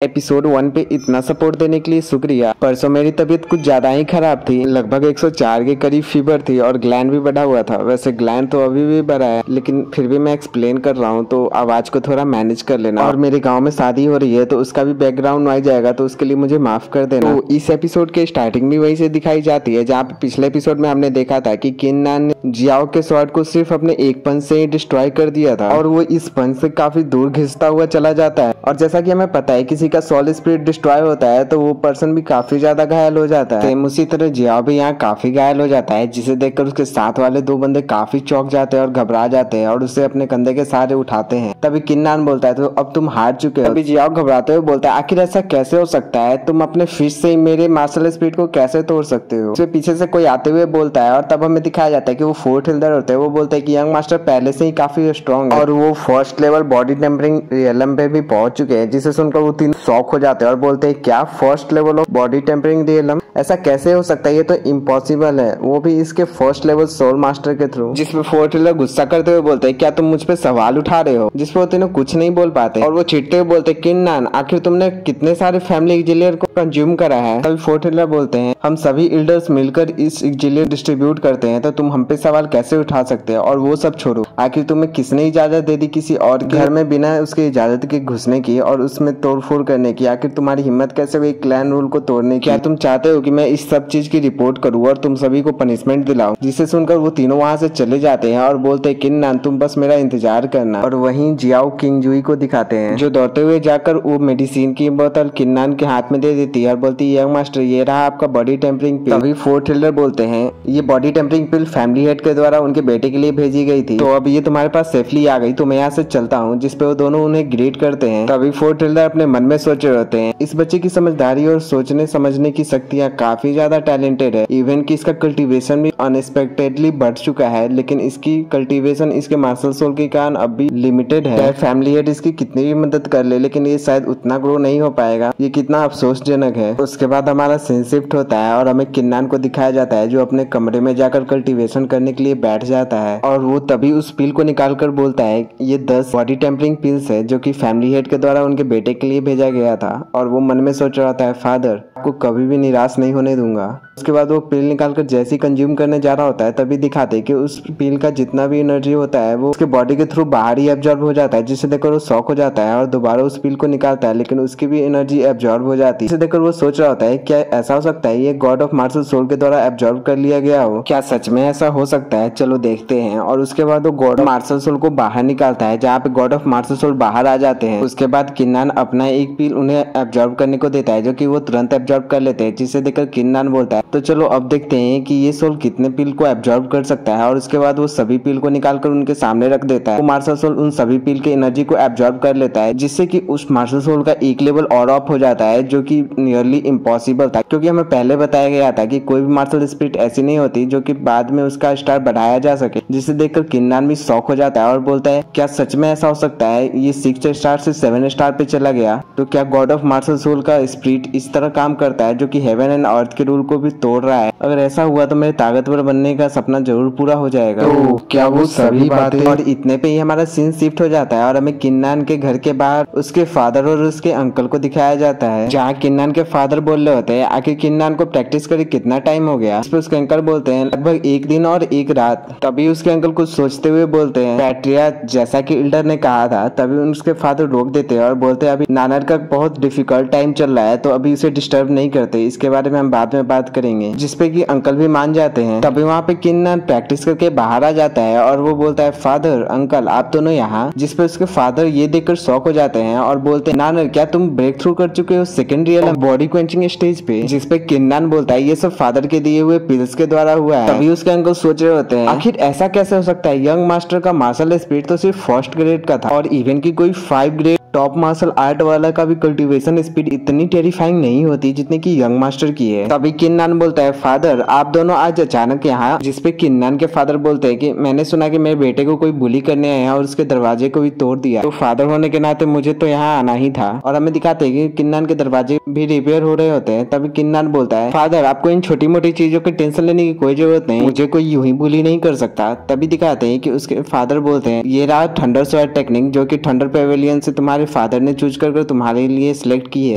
Episode 1 पे इतना support देने के लिए शुक्रिया। परसों मेरी तबीयत कुछ ज्यादा ही खराब थी, लगभग 104 के करीब फीवर थी और ग्लैंड भी बढ़ा हुआ था। वैसे ग्लैंड तो अभी भी बढ़ा है, लेकिन फिर भी मैं एक्सप्लेन कर रहा हूँ तो आवाज को थोड़ा मैनेज कर लेना। और मेरे गाँव में शादी हो रही है तो उसका भी बैकग्राउंड नॉइज आएगा, तो उसके लिए मुझे माफ कर देना। तो इस एपिसोड के स्टार्टिंग भी वही से दिखाई जाती है जहाँ पे पिछले एपिसोड में हमने देखा था कि किन्नान ने जियाओ के स्वॉर्ड को सिर्फ अपने एक पंच से ही डिस्ट्रॉय कर दिया था और वो इस पंच से काफी दूर घिसता हुआ चला जाता है। और जैसा कि हमें पता है किसी का सोल स्पिरिट डिस्ट्रॉय होता है तो वो पर्सन भी काफी ज्यादा घायल हो जाता है। सेम उसी तरह जियाओ भी यहाँ काफी घायल हो जाता है, जिसे देखकर उसके साथ वाले दो बंदे काफी चौंक जाते हैं और घबरा जाते हैं और उसे अपने कंधे के सहारे उठाते हैं। तभी किन्नान बोलता है तो अब तुम हार चुके हो। तभी जियाओ घबराते हुए बोलता है आखिर ऐसा कैसे हो सकता है, तुम अपने फिश से ही मेरे मार्शल स्पिरिट को कैसे तोड़ सकते हो। उसके पीछे से कोई आते हुए बोलता है और तब हमें दिखाया जाता है कि वो फोर्थ हिल्डर होते हैं। वो बोलते हैं कि यंग मास्टर पहले से ही काफी स्ट्रॉन्ग है और वो first level body tempering realm पे भी पहुंच चुके हैं, जिसे सुनकर वो तीन शॉक हो जाते हैं और बोलते हैं क्या first level of body tempering realm, ऐसा कैसे हो सकता है, ये तो इम्पॉसिबल है, वो भी इसके फर्स्ट लेवल सोल मास्टर के थ्रू। जिसपे फोर्थ हिल्डर गुस्सा करते हुए बोलते हैं क्या तुम मुझ पे सवाल उठा रहे हो, जिसपे वो तीनों कुछ नहीं बोल पाते और वो चिढ़ते हुए बोलते हैं किन्नान आखिर तुमने कितने सारे फैमिली एक्जिलियर को कंज्यूम करा है। तभी फोर्थ हिल्डर बोलते हैं हम सभी इल्डर्स मिलकर इस एक्जिलियर डिस्ट्रीब्यूट करते हैं, तो तुम हम पे सवाल कैसे उठा सकते हो। और वो सब छोड़ो, आखिर तुम्हें किसने इजाजत दे दी किसी और के घर में बिना उसकी इजाजत के घुसने की और उसमें तोड़फोड़ करने की, आखिर तुम्हारी हिम्मत कैसे हुई क्लैन रूल को तोड़ने की। क्या तुम चाहते हो कि मैं इस सब चीज की रिपोर्ट करूं और तुम सभी को पनिशमेंट दिलाऊं। जिसे सुनकर वो तीनों वहां से चले जाते हैं और बोलते हैं किन्नान तुम बस मेरा इंतजार करना। और वहीं जियाओ किंग जुई को दिखाते हैं जो दौड़ते हुए जाकर वो मेडिसिन की बोतल किन्नान के हाथ में दे देती है और बोलती है यंग मास्टर ये रहा आपका बॉडी टेम्परिंग पिल। तभी फोर्थ हिल्डर बोलते हैं ये बॉडी टेम्परिंग पिल फैमिली हेड के द्वारा उनके बेटे के लिए भेजी गई थी, तो अब ये तुम्हारे पास सेफली आ गई, तो मैं यहाँ से चलता हूँ। जिसपे वो दोनों उन्हें ग्रेट करते हैं। तभी फोर्थ हिल्डर अपने मन में सोच रहे होते हैं इस बच्चे की समझदारी और सोचने समझने की शक्तियाँ काफी ज्यादा टैलेंटेड है, इवन कि इसका कल्टीवेशन भी अनएक्सपेक्टेडली बढ़ चुका है, लेकिन इसकी कल्टीवेशन इसके मार्शल सोल के कारण अब भी लिमिटेड है। फैमिली हेड इसकी कितनी भी मदद कर ले लेकिन ये शायद उतना ग्रो नहीं हो पाएगा, ये कितना अफसोसजनक है। उसके बाद हमारा सीन शिफ्ट होता है और हमें किन्नान को दिखाया जाता है जो अपने कमरे में जाकर कल्टीवेशन करने के लिए बैठ जाता है और वो तभी उस पिल को निकाल कर बोलता है ये 10 बॉडी टेम्परिंग पिल्स है जो कि फैमिली हेड के द्वारा उनके बेटे के लिए भेजा गया था। और वो मन में सोच रहा था फादर आपको कभी भी निराश नहीं होने दूंगा। उसके बाद वो पिल निकालकर जैसे ही कंज्यूम करने जा रहा होता है तभी दिखाते कि उस पिल का जितना भी एनर्जी होता है वो उसके बॉडी के थ्रू बाहर ही एब्जॉर्ब हो जाता है, जिसे देखकर वो शॉक हो जाता है और दोबारा उस पिल को निकालता है, लेकिन उसकी भी एनर्जी एब्जॉर्ब हो जाती है। जिसे देखकर वो सोच रहा होता है क्या ऐसा हो सकता है ये गॉड ऑफ मार्शल सोल के द्वारा एब्जॉर्ब कर लिया गया हो, क्या सच में ऐसा हो सकता है, चलो देखते हैं। और उसके बाद वो गॉड ऑफ मार्शल सोल को बाहर निकालता है जहाँ पे गॉड ऑफ मार्शल सोल बाहर आ जाते हैं। उसके बाद किन्नान अपना एक पिल उन्हें एब्जॉर्ब करने को देता है जो कि वो तुरंत एब्जॉर्ब कर लेते हैं, जिसे देखकर किन्नान बोलता है तो चलो अब देखते हैं कि ये सोल कितने पिल को एब्जॉर्ब कर सकता है। और उसके बाद वो सभी पिल को निकालकर उनके सामने रख देता है। वो मार्शल सोल उन सभी पिल के एनर्जी को एब्जॉर्ब कर लेता है, जिससे कि उस मार्शल सोल का एक लेवल और अप हो जाता है जो कि नियरली इम्पॉसिबल था, क्योंकि हमें पहले बताया गया था कि कोई भी मार्शल स्पिरिट ऐसी नहीं होती जो कि बाद में उसका स्टार बढ़ाया जा सके। जिसे देखकर किन्नान भी शॉक हो जाता है और बोलता है क्या सच में ऐसा हो सकता है, ये 6 स्टार से 7 स्टार पे चला गया, तो क्या गॉड ऑफ मार्शल सोल का स्पिरिट इस तरह काम करता है जो कि हेवन एंड अर्थ के रूल को भी तोड़ रहा है। अगर ऐसा हुआ तो मेरे ताकतवर बनने का सपना जरूर पूरा हो जाएगा। तो क्या वो सभी बातें। और इतने पे ही हमारा सीन शिफ्ट हो जाता है और हमें किन्नान के घर के बाहर उसके फादर और उसके अंकल को दिखाया जाता है, जहाँ किन्नान के फादर बोल रहे होते हैं आखिर किन्नान को प्रैक्टिस करे कितना टाइम हो गया। इस पे उसके अंकल बोलते हैं लगभग 1 दिन और 1 रात। तभी उसके अंकल कुछ सोचते हुए बोलते हैं पैट्रिया जैसा कि इल्डर ने कहा था। तभी उसके फादर रोक देते हैं और बोलते हैं अभी नानर का बहुत डिफिकल्ट टाइम चल रहा है तो अभी उसे डिस्टर्ब नहीं करते, इसके बारे में हम बाद में बात करेंगे। जिसपे कि अंकल भी मान जाते हैं। तभी वहाँ पे किन्नान प्रैक्टिस करके बाहर आ जाता है और वो बोलता है फादर अंकल आप दोनों यहाँ। जिसपे उसके फादर ये देखकर शॉक हो जाते हैं और बोलते हैं नानर क्या तुम ब्रेक थ्रू कर चुके हो second real body quenching stage पे। जिसपे किन्नान बोलता है ये सब फादर के दिए हुए पिल्स के द्वारा हुआ है। तभी उसके अंकल सोच रहे होते हैं आखिर ऐसा कैसे हो सकता है, यंग मास्टर का मार्शल स्पिरिट तो सिर्फ फर्स्ट ग्रेड का था और इवन की कोई 5 ग्रेड टॉप मार्शल आर्ट वाला का भी कल्टीवेशन स्पीड इतनी टेरिफाइंग नहीं होती जितने की यंग मास्टर की है। तभी किन्नान बोलता है फादर आप दोनों आज अचानक यहाँ, जिसपे किन्नान के फादर बोलते हैं कि मैंने सुना कि मेरे बेटे को कोई बुली करने आया और उसके दरवाजे को भी तोड़ दिया, तो फादर होने के नाते मुझे तो यहाँ आना ही था। और हमें दिखाते हैं कि किन्नान के दरवाजे भी रिपेयर हो रहे होते हैं। तभी किन्नान बोलता है फादर आपको इन छोटी मोटी चीजों की टेंशन लेने की कोई जरूरत नहीं, मुझे कोई यूं ही बुली नहीं कर सकता। तभी दिखाते हैं कि उसके फादर बोलते हैं ये रहा थंडर स्वॉर्ड टेक्निक जो कि थंडर पेवेलियन से तुम्हारे फादर ने चूज कर तुम्हारे लिए सिलेक्ट की है,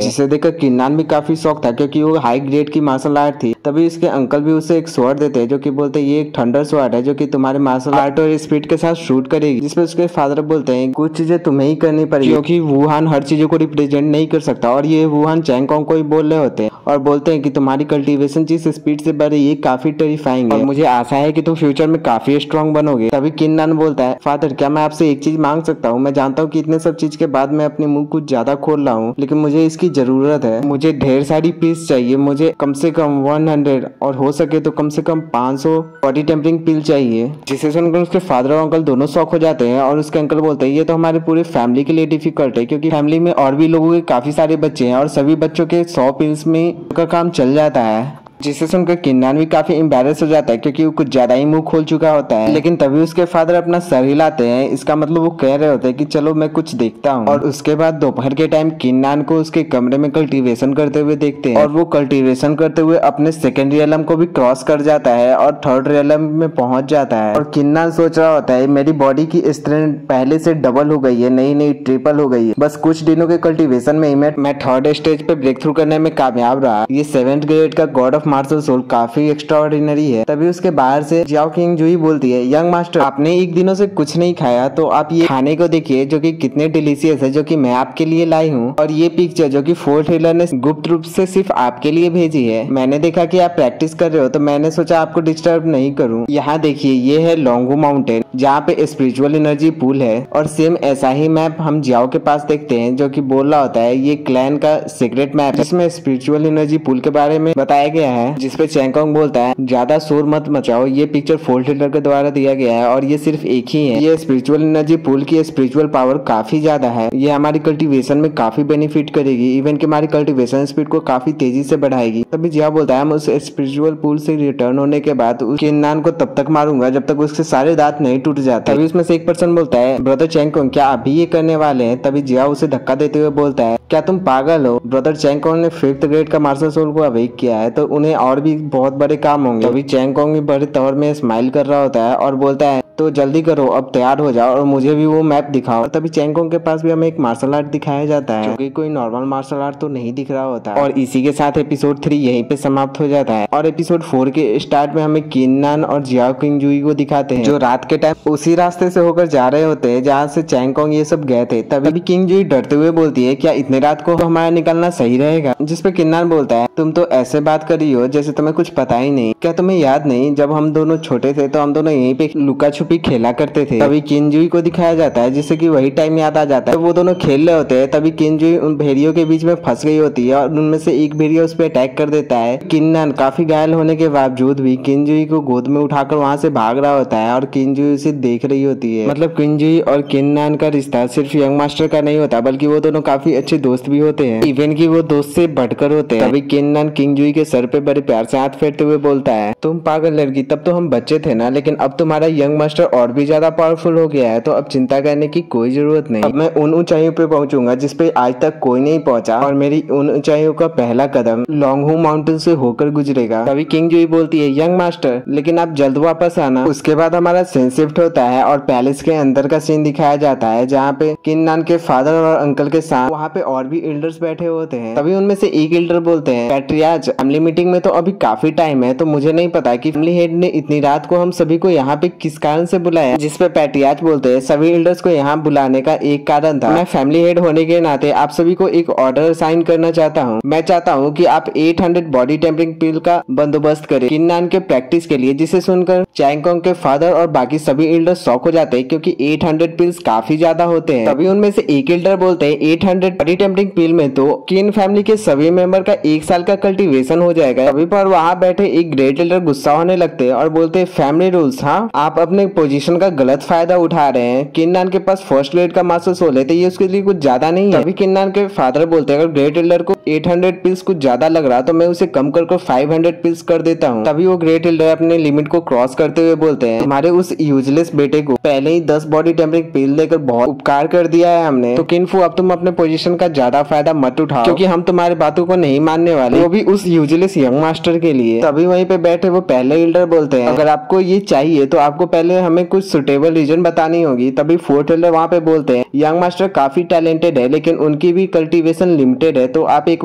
जिसे देखकर किन्नान भी काफी शौक था क्योंकि वो हाई ग्रेड की मार्शल आर्ट थी। तभी उसके अंकल भी उसे एक स्वॉर्ड देते हैं जो कि बोलते हैं ये एक थंडर स्वॉर्ड है जो कि तुम्हारे मार्शल आर्ट और स्पीड के साथ शूट करेगी। जिसपे उसके फादर बोलते हैं कुछ चीजें तुम्हें ही करनी पड़ेगी क्योंकि वुहान हर चीजों को रिप्रेजेंट नहीं कर सकता। और ये वुहान चैंगकोंग को ही बोल रहे होते हैं और बोलते हैं कि तुम्हारी कल्टीवेशन जिस स्पीड से बढ़ रही है काफी टेरिफाइंग है और मुझे आशा है कि तुम फ्यूचर में काफी स्ट्रॉन्ग बनोगे। तभी किन्नान बोलता है फादर क्या मैं आपसे एक चीज मांग सकता हूँ? मैं जानता हूँ कि इतने सब चीज के बाद मैं अपने मुंह कुछ ज्यादा खोल रहा हूँ, लेकिन मुझे इसकी जरूरत है। मुझे ढेर सारी पीस चाहिए, मुझे कम से कम 100 और हो सके तो कम से कम 500 बॉडी टेम्परिंग पिल चाहिए। जिसे सुनकर उसके फादर और अंकल दोनों शौक हो जाते हैं और उसके अंकल बोलते हैं ये तो हमारे पूरी फैमिली के लिए डिफिकल्ट है क्योंकि फैमिली में और भी लोगों के काफी सारे बच्चे हैं और सभी बच्चों के 100 पिल्स में का काम चल जाता है। जिसे सुनकर किन्नान भी काफी एम्बैरेस हो जाता है क्योंकि वो कुछ ज्यादा ही मुंह खोल चुका होता है। लेकिन तभी उसके फादर अपना सर हिलाते हैं, इसका मतलब वो कह रहे होते हैं कि चलो मैं कुछ देखता हूँ। और उसके बाद दोपहर के टाइम किन्नान को उसके कमरे में कल्टीवेशन करते हुए देखते हैं और वो कल्टीवेशन करते हुए अपने सेकेंड रियलम को भी क्रॉस कर जाता है और थर्ड रियलम में पहुंच जाता है। और किन्नान सोच रहा होता है मेरी बॉडी की स्ट्रेंथ पहले से डबल हो गई है, नई ट्रिपल हो गई है। बस कुछ दिनों के कल्टीवेशन में ही मैं थर्ड स्टेज पे ब्रेक थ्रू करने में कामयाब रहा। ये 7th ग्रेड का गॉड ऑफ मार्शल सोल काफी एक्स्ट्राऑर्डिनरी है। तभी उसके बाहर से जियाओ किंग जुई बोलती है यंग मास्टर आपने एक दिनों से कुछ नहीं खाया तो आप ये खाने को देखिए जो कि कितने डिलीशियस है जो कि मैं आपके लिए लाई हूँ। और ये पिक्चर जो कि फोर्थ हिलर ने गुप्त रूप से सिर्फ आपके लिए भेजी है। मैंने देखा कि आप प्रैक्टिस कर रहे हो तो मैंने सोचा आपको डिस्टर्ब नहीं करूँ। यहाँ देखिए ये है लोंगू माउंटेन जहाँ पे स्पिरिचुअल एनर्जी पूल है और सेम ऐसा ही मैप हम जियाओ के पास देखते हैं जो कि बोल रहा होता है ये क्लैन का सीक्रेट मैप जिसमें स्पिरिचुअल एनर्जी पूल के बारे में बताया गया है। जिसपे चैंगकोंग बोलता है ज्यादा शोर मत मचाओ, ये पिक्चर फोर्थ हिलर के द्वारा दिया गया है और ये सिर्फ एक ही है। ये स्पिरिचुअल एनर्जी पूल की स्पिरिचुअल पावर काफी ज्यादा है, ये हमारी कल्टीवेशन में काफी बेनिफिट करेगी, इवन कि हमारी कल्टीवेशन स्पीड को काफी तेजी से बढ़ाएगी। तभी जिया बोलता है हम उस स्पिरिचुअल पूल से रिटर्न होने के बाद किन्नान को तब तक मारूंगा जब तक उसके सारे दांत नहीं टूट जाते। तभी उसमें से एक पर्सन बोलता है ब्रदर चैंगकोंग क्या अभी ये करने वाले हैं? तभी जिया उसे धक्का देते हुए बोलता है क्या तुम पागल हो? ब्रदर चैंगकोंग ने 5th ग्रेड का मार्शल सोल को अवेक किया है तो उन्हें और भी बहुत बड़े काम होंगे। तभी चैंगकोंग भी बड़े तौर में स्माइल कर रहा होता है और बोलता है तो जल्दी करो अब तैयार हो जाओ और मुझे भी वो मैप दिखाओ। तभी चैंगकोंग के पास भी हमें एक मार्शल आर्ट दिखाया जाता है जो कि कोई नॉर्मल मार्शल आर्ट तो नहीं दिख रहा होता है। और इसी के साथ एपिसोड 3 यहीं पे समाप्त हो जाता है और एपिसोड 4 के स्टार्ट में हमें किन्नान और जियाओ किंग जुई को दिखाते हैं जो रात के टाइम उसी रास्ते से होकर जा रहे होते हैं जहाँ से चैंगकोंग ये सब गए थे। तभी किंग जुई डरते हुए बोलती है क्या इतने रात को हमारा निकलना सही रहेगा? जिसपे किन्नान बोलता है तुम तो ऐसे बात कर रही हो जैसे तुम्हें कुछ पता ही नहीं, क्या तुम्हें याद नहीं जब हम दोनों छोटे थे तो हम दोनों यहीं पे लुका छुपी खेला करते थे। तभी किंजुई को दिखाया जाता है जिससे कि वही टाइम याद आ जाता है वो दोनों खेल रहे होते हैं। तभी किंजुई उन भेड़ियों के बीच में फंस गई होती है और उनमें से एक भेड़िया उस पर अटैक कर देता है। किन्नान काफी घायल होने के बावजूद भी किंजुई को गोद में उठाकर वहाँ से भाग रहा होता है और किंजुई उसे देख रही होती है। मतलब किंजुई और किन्नान का रिश्ता सिर्फ यंग मास्टर का नहीं होता बल्कि वो दोनों काफी अच्छे दोस्त भी होते हैं, इवन की वो दोस्त से बढ़कर होते हैं। तभी किन्नान किंजुई के सर पे बड़े प्यार से हाथ फेरते हुए बोलता है तुम पागल लड़की, तब तो हम बच्चे थे ना, लेकिन अब तुम्हारा यंग मास्टर और भी ज्यादा पावरफुल हो गया है तो अब चिंता करने की कोई जरूरत नहीं। अब मैं उन ऊंचाइयों पे पहुंचूंगा जिसपे आज तक कोई नहीं पहुंचा और मेरी उन ऊंचाइयों का पहला कदम लोंगहू माउंटेन से होकर गुजरेगा। तभी किंग जुई बोलती है यंग मास्टर लेकिन आप जल्द वापस आना। उसके बाद हमारा सीन शिफ्ट होता है और पैलेस के अंदर का सीन दिखाया जाता है जहाँ पे किन्नान के फादर और अंकल के साथ वहाँ पे और भी एल्डर्स बैठे होते हैं। तभी उनमें से एक एल्डर बोलते हैं पैट्रियार्च फैमिली मीटिंग में तो अभी काफी टाइम है तो मुझे नहीं पता कि फैमिली हेड ने इतनी रात को हम सभी को यहाँ पे किस कारण से बुलाया। जिसपे पैट्रियार्च बोलते हैं सभी एल्डर्स को यहाँ बुलाने का एक कारण था, मैं फैमिली हेड होने के नाते आप सभी को एक ऑर्डर साइन करना चाहता हूँ। मैं चाहता हूँ कि आप 800 बॉडी टेम्परिंग पिल का बंदोबस्त करें किन्नान के प्रैक्टिस के लिए। जिसे सुनकर चैंगकोंग के फादर और बाकी सभी एल्डर्स शॉक हो जाते हैं क्योंकि 800 पिल्स काफी ज्यादा होते हैं। तभी उनमें से एक एल्डर बोलते हैं 800 बॉडी टेम्परिंग पिल में तो किन फैमिली के सभी मेंबर का 1 साल का कल्टीवेशन हो जाएगा। तभी पर वहाँ बैठे एक ग्रेट एल्डर गुस्सा होने लगते हैं और बोलते हैं फैमिली रूल्स, हाँ आप अपने पोजीशन का गलत फायदा उठा रहे हैं। किन्नान के पास फर्स्ट ग्रेड का मास्टर सोल है तो ये उसके लिए कुछ ज्यादा नहीं है। तभी किन्नान के फादर बोलते हैं अगर ग्रेट एल्डर को 800 पिल्स कुछ ज्यादा लग रहा तो मैं उसे कम कर 500 पिल्स कर देता हूँ। तभी वो ग्रेट एल्डर अपने लिमिट को क्रॉस करते हुए बोलते हैं तुम्हारे उस यूजलेस बेटे को पहले ही 10 बॉडी टेम्परिंग पिल देकर बहुत उपकार कर दिया है हमने, तो किनफू अब तुम अपने पोजीशन का ज्यादा फायदा मत उठाओ क्योंकि हम तुम्हारी बातों को नहीं मानने वाले, वो भी उस यूजलेस यंग मास्टर के लिए। तभी वहीं पे बैठे वो पहले एल्डर बोलते हैं अगर आपको ये चाहिए तो आपको पहले हमें कुछ सुटेबल रीजन बतानी होगी। तभी फोर्थ एल्डर वहाँ पे बोलते हैं यंग मास्टर काफी टैलेंटेड है लेकिन उनकी भी कल्टीवेशन लिमिटेड है तो आप एक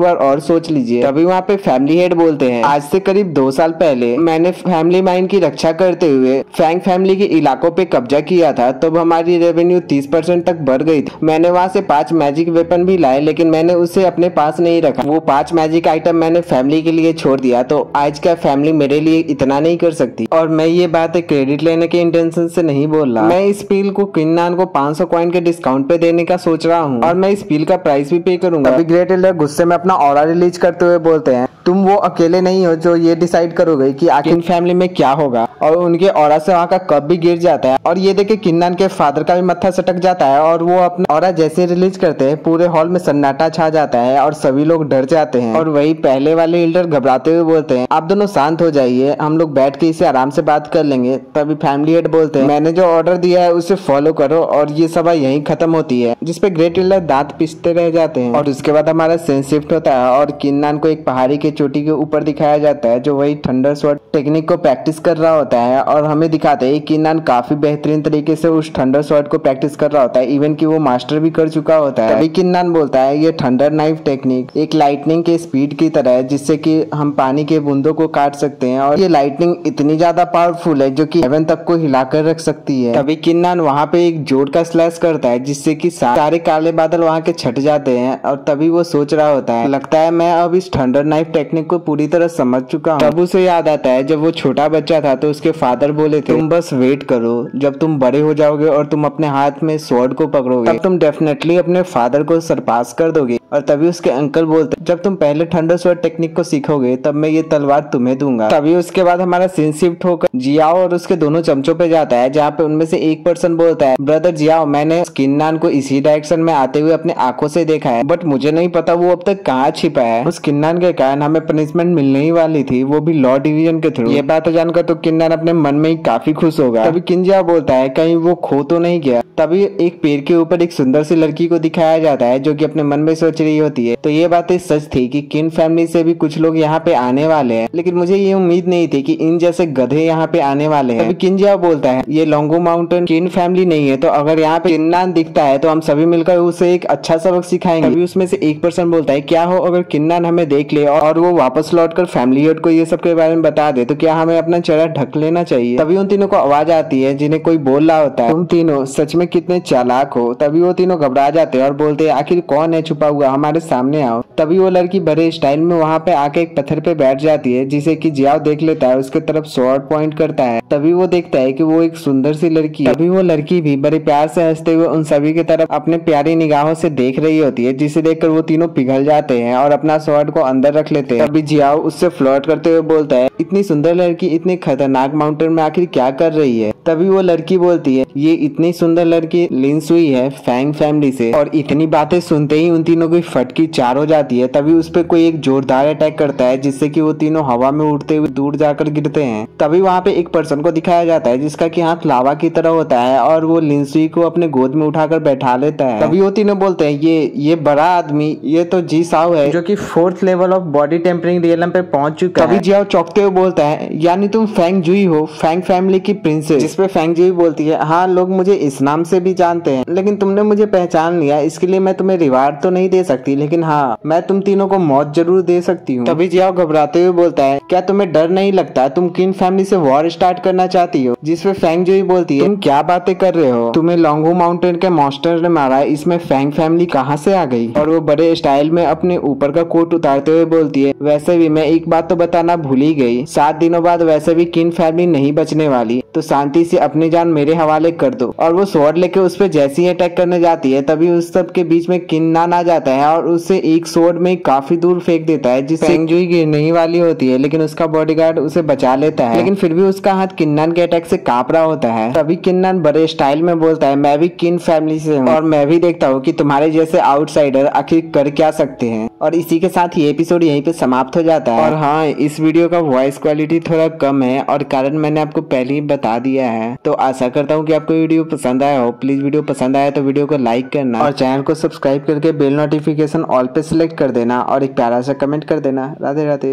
बार और सोच लीजिए। तभी वहाँ पे फैमिली हेड बोलते हैं आज से करीब 2 साल पहले मैंने फैमिली माइन की रक्षा करते हुए फैंग फैमिली के इलाकों पे कब्जा किया था, तब हमारी रेवेन्यू 30% तक बढ़ गई थी। मैंने वहाँ से 5 मैजिक वेपन भी लाए लेकिन मैंने उसे अपने पास नहीं रखा, वो 5 मैजिक आइटम मैंने फैमिली के लिए छोड़ दिया, तो आज का फैमिली मेरे लिए इतना नहीं कर सकती। और मैं ये बात क्रेडिट लेने के इंटेंशन से नहीं बोल रहा, मैं इस पील को किन्नान को 500 कॉइन के डिस्काउंट पे देने का सोच रहा हूँ और मैं इस पील का प्राइस भी पे करूंगा। अभी ग्रेट एल्डर गुस्से में अपना ऑरा रिलीज करते हुए बोलते हैं तुम वो अकेले नहीं हो जो ये डिसाइड करोगे कि आखिर फैमिली में क्या होगा, और उनके ऑरा से वहाँ का कप भी गिर जाता है। और ये देखे किन्नान के फादर का भी मत्था सटक जाता है और वो अपना ऑरा जैसे रिलीज करते हैं पूरे हॉल में सन्नाटा छा जाता है और सभी लोग डर जाते हैं। और वही पहले वाले एल्डर घबराते हुए बोलते हैं आप दोनों शांत हो जाइए, हम लोग बैठ के इसे आराम से बात कर लेंगे। तभी फैमिली हेड बोलते हैं मैंने जो ऑर्डर दिया है उसे फॉलो करो और ये सभा यहीं खत्म होती है, जिसपे ग्रेट एल्डर दांत पिसते रह जाते हैं। और उसके बाद हमारा सीन शिफ्ट होता है और किन्नान को एक पहाड़ी के चोटी के ऊपर दिखाया जाता है जो वही थंडर स्वॉर्ड टेक्निक को प्रैक्टिस कर रहा होता है और हमें दिखाते हैं किन्नान काफी बेहतरीन तरीके से उस थंडर स्वॉर्ड को प्रैक्टिस कर रहा होता है, इवन कि वो मास्टर भी कर चुका होता है। तभी किन्नान बोलता है ये थंडर नाइफ टेक्निक एक लाइटनिंग के स्पीड की तरह है जिससे कि हम पानी के बूंदों को काट सकते हैं और ये लाइटनिंग इतनी ज्यादा पावरफुल है जो कि हेवन तक को हिलाकर रख सकती है। तभी किन्नान वहाँ पे एक जोड़ का स्लैश करता है जिससे कि सारे काले बादल वहाँ के छट जाते हैं और तभी वो सोच रहा होता है लगता है मैं अब इस थंडर नाइफ टेक्निक को पूरी तरह समझ चुका हूँ। तब उसे याद आता है जब वो छोटा बच्चा था तो उसके फादर बोले थे तुम बस वेट करो, जब तुम बड़े हो जाओगे और तुम अपने हाथ में स्वॉर्ड को पकड़ोगे तब तुम डेफिनेटली अपने फादर को सरपास कर दोगे। और तभी उसके अंकल बोलते जब तुम पहले थंडर स्वॉर्ड टेक्निक को सीखोगे तब मैं ये तलवार तुम्हें दूंगा। तभी उसके बाद हमारा सीन शिफ्ट होकर जियाओ और उसके दोनों चमचों पे जाता है जहाँ पे उनमें से एक पर्सन बोलता है ब्रदर जियाओ मैंने किन्नान को इसी डायरेक्शन में आते हुए अपने आंखों से देखा है बट मुझे नहीं पता वो अब तक कहाँ छिपा है। उस किन्नान के कारण हमें पनिशमेंट मिलने ही वाली थी, वो भी लॉ डिवीजन के थ्रू। ये बात जानकर तो किन्नान अपने मन में ही काफी खुश होगा। तभी किंजिया बोलता है कहीं वो खो तो नहीं गया। तभी एक पेड़ के ऊपर एक सुंदर सी लड़की को दिखाया जाता है जो कि अपने मन में सोच रही होती है। तो ये बातें सच थी कि किन फैमिली से भी कुछ लोग यहाँ पे आने वाले हैं, लेकिन मुझे ये उम्मीद नहीं थी कि इन जैसे गधे यहाँ पे आने वाले हैं। तभी किंजिया बोलता है ये लॉन्गो माउंटेन किन फैमिली नहीं है, तो अगर यहाँ पे किन्नान दिखता है तो हम सभी मिलकर उसे एक अच्छा सबक सिखाएंगे। तभी उसमें से एक पर्सन बोलता है क्या हो अगर किन्नान हमें देख ले और वो वापस लौटकर फैमिली हेड को ये सब के बारे में बता दे तो क्या हमें अपना चेहरा ढक लेना चाहिए। तभी उन तीनों को आवाज आती है जिन्हें कोई बोल रहा होता है तुम तीनों सच में कितने चालाक हो। तभी वो तीनों घबरा जाते हैं और बोलते हैं आखिर कौन है छुपा हुआ, हमारे सामने आओ। तभी वो लड़की बड़े स्टाइल में वहाँ पे आके एक पत्थर पे बैठ जाती है जिसे कि जियाओ देख लेता है, उसके तरफ स्वॉर्ड पॉइंट करता है। तभी वो देखता है कि वो एक सुंदर सी लड़की है। तभी वो लड़की भी बड़े प्यार से हंसते हुए उन सभी की तरफ अपने प्यारी निगाहों से देख रही होती है, जिसे देखकर वो तीनों पिघल जाते हैं और अपना स्वॉर्ड को अंदर रख लेते हैं। तभी जियाओ उससे फ्लर्ट करते हुए बोलता है इतनी सुंदर लड़की इतने खतरनाक माउंटेन में आखिर क्या कर रही है। तभी वो लड़की बोलती है ये इतनी सुंदर लड़की लिंसुई है फैंग फैमिली से। और इतनी बातें सुनते ही उन तीनों की फटकी चार हो जाती है। तभी उस पे कोई एक जोरदार अटैक करता है जिससे कि वो तीनों हवा में उड़ते हुए दूर जाकर गिरते हैं। तभी वहाँ पे एक पर्सन को दिखाया जाता है जिसका कि हाथ लावा की तरह होता है और वो लिंसुई को अपने गोद में उठाकर बैठा लेता है। तभी वो तीनों बोलते हैं ये बड़ा आदमी ये तो जी साओ है जो कि 4th level of body tempering realm पे पहुंच चुका है। तभी जियाओ चौंकते हुए बोलता है यानी तुम फैंग जुई हो, फैंग फैमिली की प्रिंसेस। जिसपे फैंग जुई बोलती है हाँ लोग मुझे इस नाम से भी जानते हैं, लेकिन तुमने मुझे पहचान लिया इसके लिए मैं तुम्हें रिवार्ड तो नहीं दे सकती, लेकिन हाँ मैं तुम तीनों को मौत जरूर दे सकती हूँ। तभी जियाओ घबराते हुए बोलता है क्या तुम्हें डर नहीं लगता, तुम किन फैमिली से वॉर स्टार्ट करना चाहती हो। जिसपे फैंग जुई बोलती है तुम क्या बातें कर रहे हो, तुम्हें लॉन्गो माउंटेन के मॉन्स्टर ने मारा है, इसमें फैंग फैमिली कहाँ से आ गई। और वो बड़े स्टाइल में अपने ऊपर का कोट उतारते हुए बोलती है वैसे भी मैं एक बात तो बताना भूल ही गई, 7 दिनों बाद वैसे भी किन फैमिली नहीं बचने वाली, तो शांति से अपनी जान मेरे हवाले कर दो। और वो स्वॉर्ड लेके उस पे जैसे ही अटैक करने जाती है तभी उस सब के बीच में किन्नान आ जाता है और उससे एक स्वॉर्ड में काफी दूर फेंक देता है, जिससे पेंगजुई गिरने ही वाली होती है, लेकिन उसका बॉडीगार्ड उसे बचा लेता है। लेकिन फिर भी उसका हाथ किन्नन के अटैक से कांप रहा होता है। तभी किन्नन बड़े स्टाइल में बोलता है, मैं भी किन फैमिली से हूँ और मैं भी देखता हूँ कि तुम्हारे जैसे आउटसाइडर आखिर कर क्या सकते हैं। और इसी के साथ ये एपिसोड यहीं पे समाप्त हो जाता है। और हाँ, इस वीडियो का वॉइस क्वालिटी थोड़ा कम है और कारण मैंने आपको पहले ही बता दिया है। तो आशा करता हूँ कि आपको वीडियो पसंद आया हो। प्लीज वीडियो पसंद आया तो वीडियो को लाइक करना और चैनल को सब्सक्राइब करके बेल नोटिफिकेशन ऑल पे सिलेक्ट कर देना और एक प्यारा सा कमेंट कर देना। राधे राधे।